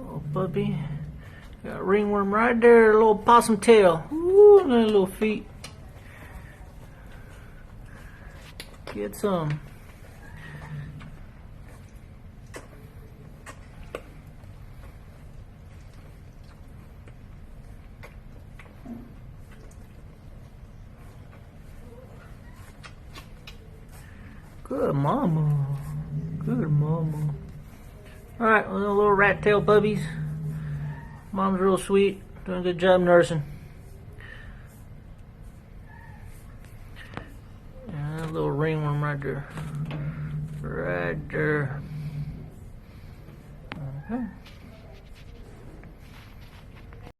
Little puppy. Got a ringworm right there, a little possum tail. Ooh, and little feet. Get some. Good mama. Good mama. Alright, well, little rat tail puppies. Mom's real sweet. Doing a good job nursing. And that little ringworm right there. Right there. Okay.